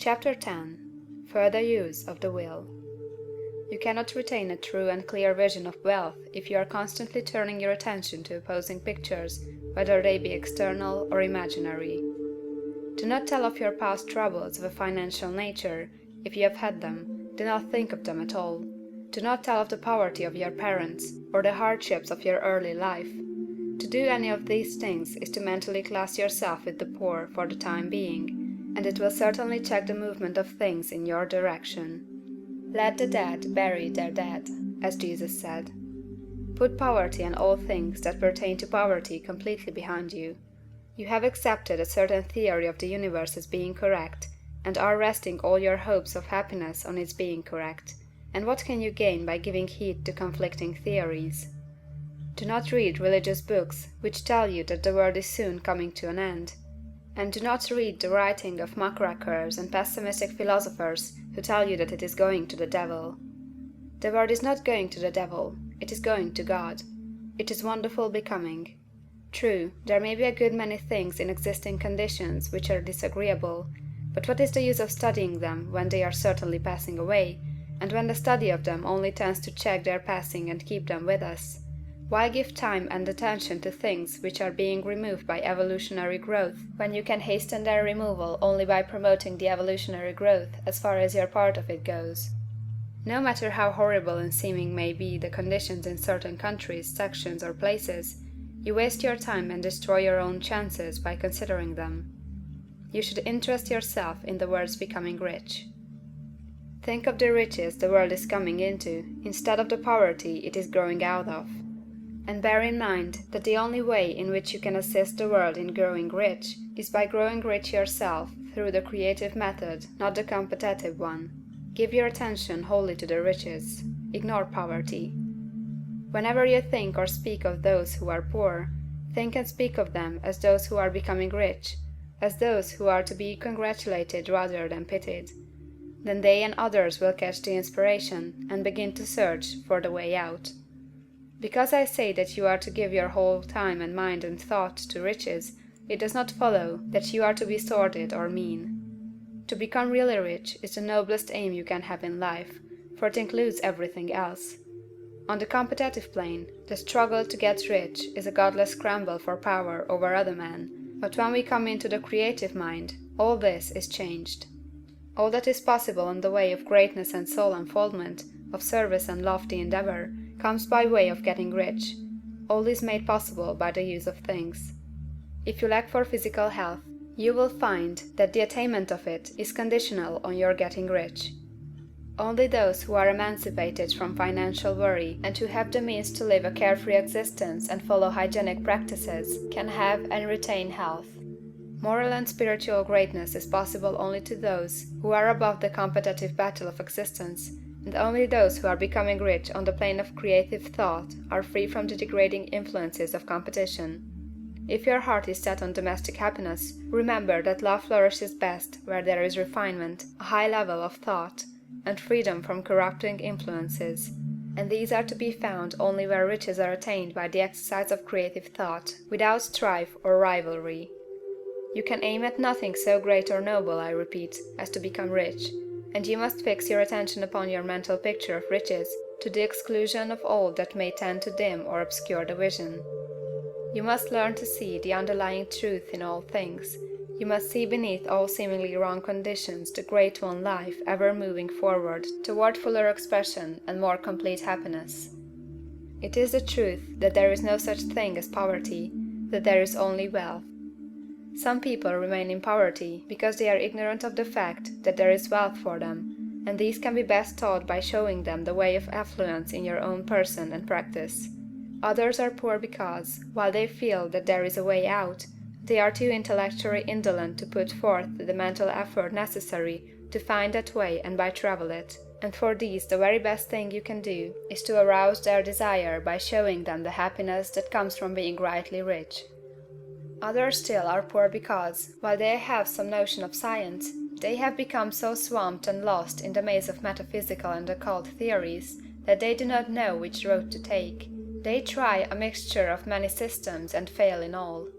Chapter 10. Further Use of the Will. You cannot retain a true and clear vision of wealth if you are constantly turning your attention to opposing pictures, whether they be external or imaginary. Do not tell of your past troubles of a financial nature; if you have had them, do not think of them at all. Do not tell of the poverty of your parents, or the hardships of your early life. To do any of these things is to mentally class yourself with the poor for the time being, and it will certainly check the movement of things in your direction. Let the dead bury their dead, as Jesus said. Put poverty and all things that pertain to poverty completely behind you. You have accepted a certain theory of the universe as being correct, and are resting all your hopes of happiness on its being correct. And what can you gain by giving heed to conflicting theories? Do not read religious books which tell you that the world is soon coming to an end. And do not read the writing of muckrakers and pessimistic philosophers who tell you that it is going to the devil. The world is not going to the devil, it is going to God. It is wonderful becoming. True, there may be a good many things in existing conditions which are disagreeable, but what is the use of studying them when they are certainly passing away, and when the study of them only tends to check their passing and keep them with us? Why give time and attention to things which are being removed by evolutionary growth, when you can hasten their removal only by promoting the evolutionary growth as far as your part of it goes? No matter how horrible in seeming may be the conditions in certain countries, sections, or places, you waste your time and destroy your own chances by considering them. You should interest yourself in the world's becoming rich. Think of the riches the world is coming into, instead of the poverty it is growing out of. And bear in mind that the only way in which you can assist the world in growing rich is by growing rich yourself through the creative method, not the competitive one. Give your attention wholly to the riches. Ignore poverty. Whenever you think or speak of those who are poor, think and speak of them as those who are becoming rich, as those who are to be congratulated rather than pitied. Then they and others will catch the inspiration and begin to search for the way out. Because I say that you are to give your whole time and mind and thought to riches, it does not follow that you are to be sordid or mean. To become really rich is the noblest aim you can have in life, for it includes everything else. On the competitive plane, the struggle to get rich is a godless scramble for power over other men, but when we come into the creative mind, all this is changed. All that is possible in the way of greatness and soul unfoldment, of service and lofty endeavor, comes by way of getting rich. All is made possible by the use of things. If you lack for physical health, you will find that the attainment of it is conditional on your getting rich. Only those who are emancipated from financial worry and who have the means to live a carefree existence and follow hygienic practices can have and retain health. Moral and spiritual greatness is possible only to those who are above the competitive battle of existence, and only those who are becoming rich on the plane of creative thought are free from the degrading influences of competition. If your heart is set on domestic happiness, remember that love flourishes best where there is refinement, a high level of thought, and freedom from corrupting influences, and these are to be found only where riches are attained by the exercise of creative thought, without strife or rivalry. You can aim at nothing so great or noble, I repeat, as to become rich, and you must fix your attention upon your mental picture of riches, to the exclusion of all that may tend to dim or obscure the vision. You must learn to see the underlying truth in all things. You must see beneath all seemingly wrong conditions the great one life ever moving forward toward fuller expression and more complete happiness. It is the truth that there is no such thing as poverty, that there is only wealth. Some people remain in poverty because they are ignorant of the fact that there is wealth for them, and these can be best taught by showing them the way of affluence in your own person and practice. Others are poor because, while they feel that there is a way out, they are too intellectually indolent to put forth the mental effort necessary to find that way and by travel it, and for these the very best thing you can do is to arouse their desire by showing them the happiness that comes from being rightly rich. Others still are poor because, while they have some notion of science, they have become so swamped and lost in the maze of metaphysical and occult theories that they do not know which road to take. They try a mixture of many systems and fail in all.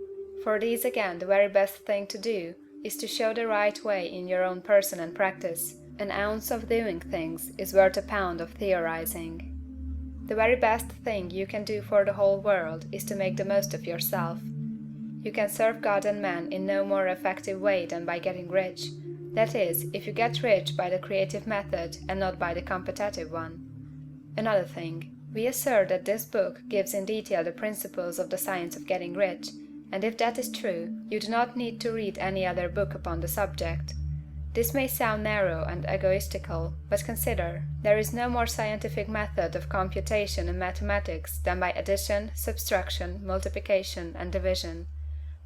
For these again the very best thing to do is to show the right way in your own person and practice. An ounce of doing things is worth a pound of theorizing. The very best thing you can do for the whole world is to make the most of yourself. You can serve God and man in no more effective way than by getting rich. That is, if you get rich by the creative method and not by the competitive one. Another thing. We assert that this book gives in detail the principles of the science of getting rich, and if that is true, you do not need to read any other book upon the subject. This may sound narrow and egoistical, but consider, there is no more scientific method of computation in mathematics than by addition, subtraction, multiplication, and division.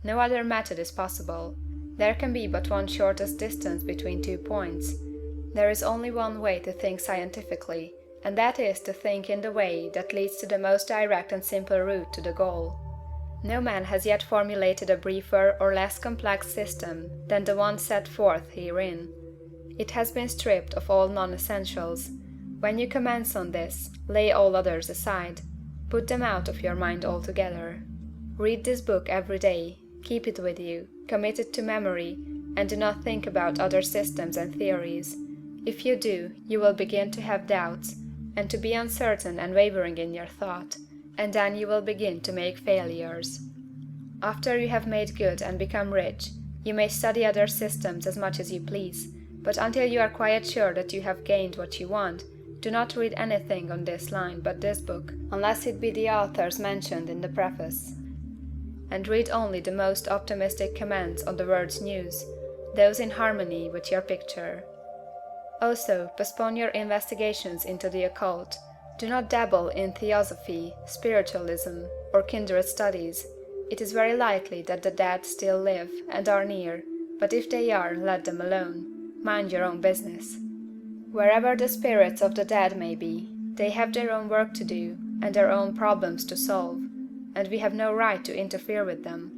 No other method is possible. There can be but one shortest distance between 2 points. There is only one way to think scientifically, and that is to think in the way that leads to the most direct and simple route to the goal. No man has yet formulated a briefer or less complex system than the one set forth herein. It has been stripped of all non-essentials. When you commence on this, lay all others aside. Put them out of your mind altogether. Read this book every day, keep it with you, commit it to memory, and do not think about other systems and theories. If you do, you will begin to have doubts, and to be uncertain and wavering in your thought, and then you will begin to make failures. After you have made good and become rich, you may study other systems as much as you please, but until you are quite sure that you have gained what you want, do not read anything on this line but this book, unless it be the authors mentioned in the preface. And read only the most optimistic comments on the world's news, those in harmony with your picture. Also, postpone your investigations into the occult. Do not dabble in theosophy, spiritualism, or kindred studies. It is very likely that the dead still live and are near, but if they are, let them alone. Mind your own business. Wherever the spirits of the dead may be, they have their own work to do and their own problems to solve, and we have no right to interfere with them.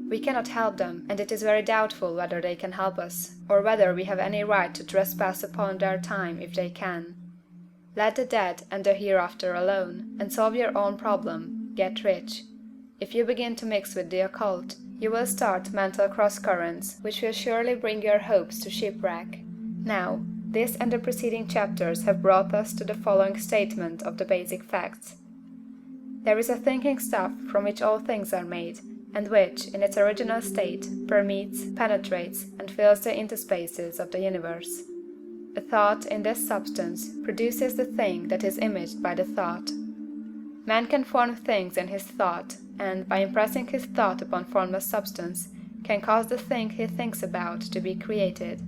We cannot help them, and it is very doubtful whether they can help us, or whether we have any right to trespass upon their time if they can. Let the dead and the hereafter alone, and solve your own problem, get rich. If you begin to mix with the occult, you will start mental cross-currents, which will surely bring your hopes to shipwreck. Now, this and the preceding chapters have brought us to the following statement of the basic facts. There is a thinking stuff from which all things are made, and which, in its original state, permeates, penetrates, and fills the interspaces of the universe. A thought in this substance produces the thing that is imaged by the thought. Man can form things in his thought, and, by impressing his thought upon formless substance, can cause the thing he thinks about to be created.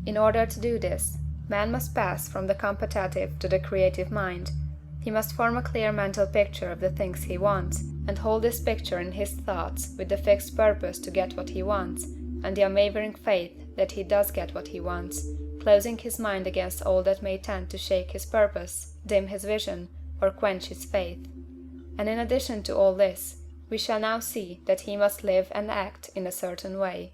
In order to do this, man must pass from the competitive to the creative mind. He must form a clear mental picture of the things he wants, and hold this picture in his thoughts with the fixed purpose to get what he wants, and the unwavering faith that he does get what he wants, closing his mind against all that may tend to shake his purpose, dim his vision, or quench his faith. And in addition to all this, we shall now see that he must live and act in a certain way.